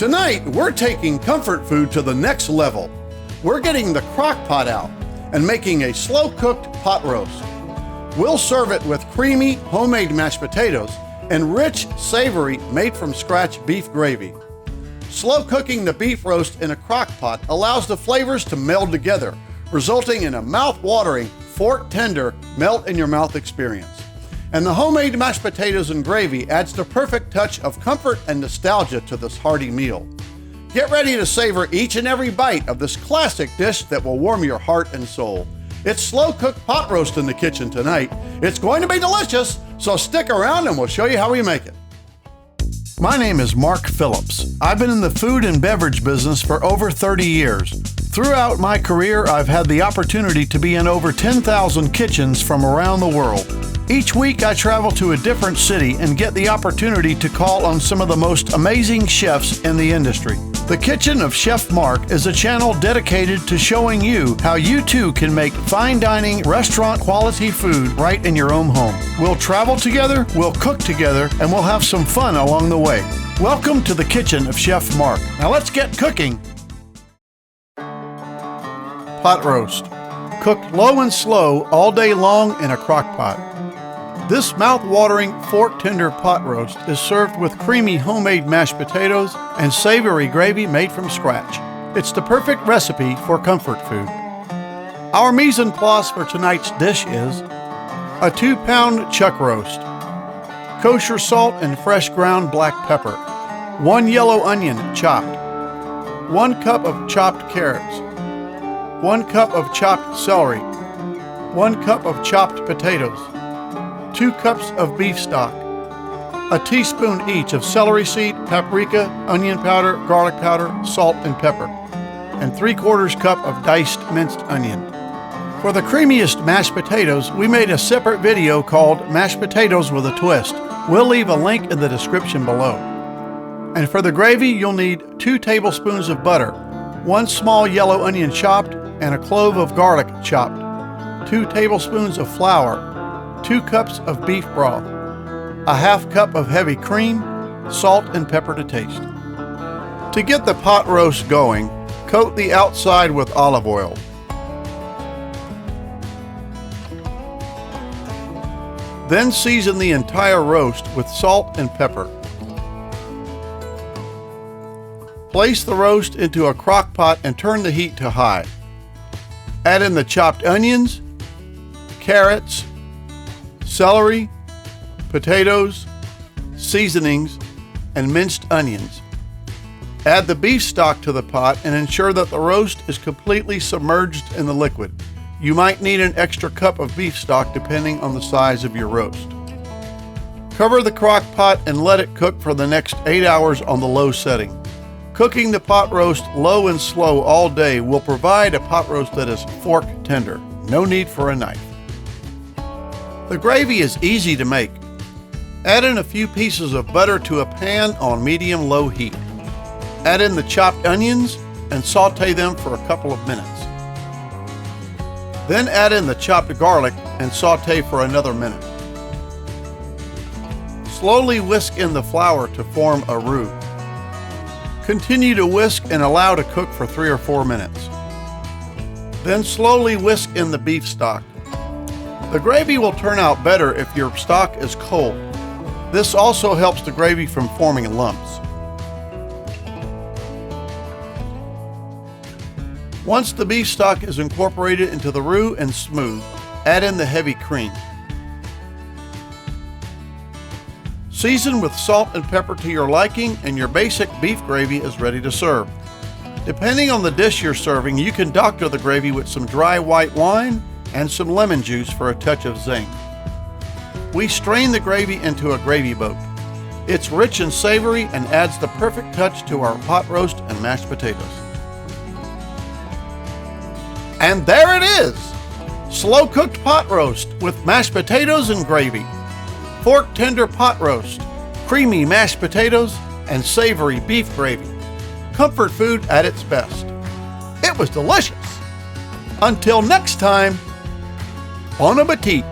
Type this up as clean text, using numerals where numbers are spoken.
Tonight, we're taking comfort food to the next level. We're getting the crock pot out and making a slow-cooked pot roast. We'll serve it with creamy homemade mashed potatoes and rich, savory, made-from-scratch beef gravy. Slow cooking the beef roast in a crock pot allows the flavors to meld together, resulting in a mouth-watering, fork-tender, melt-in-your-mouth experience. And the homemade mashed potatoes and gravy adds the perfect touch of comfort and nostalgia to this hearty meal. Get ready to savor each and every bite of this classic dish that will warm your heart and soul. It's slow-cooked pot roast in the kitchen tonight. It's going to be delicious, so stick around and we'll show you how we make it. My name is Mark Phillips. I've been in the food and beverage business for over 30 years. Throughout my career, I've had the opportunity to be in over 10,000 kitchens from around the world. Each week, I travel to a different city and get the opportunity to call on some of the most amazing chefs in the industry. The Kitchen of Chef Mark is a channel dedicated to showing you how you too can make fine dining, restaurant quality food right in your own home. We'll travel together, we'll cook together, and we'll have some fun along the way. Welcome to the Kitchen of Chef Mark. Now let's get cooking. Pot roast. Cooked low and slow all day long in a crock pot. This mouth-watering, fork-tender pot roast is served with creamy homemade mashed potatoes and savory gravy made from scratch. It's the perfect recipe for comfort food. Our mise en place for tonight's dish is a 2-pound chuck roast, kosher salt and fresh ground black pepper, 1 yellow onion chopped, 1 cup of chopped carrots, 1 cup of chopped celery, 1 cup of chopped potatoes, 2 cups of beef stock, a teaspoon each of celery seed, paprika, onion powder, garlic powder, salt, and pepper, and 3/4 cup of diced minced onion. For the creamiest mashed potatoes, we made a separate video called Mashed Potatoes with a Twist. We'll leave a link in the description below. And for the gravy, you'll need 2 tablespoons of butter, 1 small yellow onion chopped, and a clove of garlic chopped, 2 tablespoons of flour, 2 cups of beef broth, a 1/2 cup of heavy cream, salt and pepper to taste. To get the pot roast going, coat the outside with olive oil. Then season the entire roast with salt and pepper. Place the roast into a crock pot and turn the heat to high. Add in the chopped onions, carrots, celery, potatoes, seasonings, and minced onions. Add the beef stock to the pot and ensure that the roast is completely submerged in the liquid. You might need an extra cup of beef stock depending on the size of your roast. Cover the crock pot and let it cook for the next 8 hours on the low setting. Cooking the pot roast low and slow all day will provide a pot roast that is fork tender. No need for a knife. The gravy is easy to make. Add in a few pieces of butter to a pan on medium-low heat. Add in the chopped onions and saute them for a couple of minutes. Then add in the chopped garlic and saute for another minute. Slowly whisk in the flour to form a roux. Continue to whisk and allow to cook for 3 or 4 minutes. Then slowly whisk in the beef stock. The gravy will turn out better if your stock is cold. This also helps the gravy from forming lumps. Once the beef stock is incorporated into the roux and smooth, add in the heavy cream. Season with salt and pepper to your liking, and your basic beef gravy is ready to serve. Depending on the dish you're serving, you can doctor the gravy with some dry white wine and some lemon juice for a touch of zing. We strain the gravy into a gravy boat. It's rich and savory and adds the perfect touch to our pot roast and mashed potatoes. And there it is! Slow-cooked pot roast with mashed potatoes and gravy. Fork-tender pot roast, creamy mashed potatoes, and savory beef gravy. Comfort food at its best. It was delicious! Until next time, bon appetit!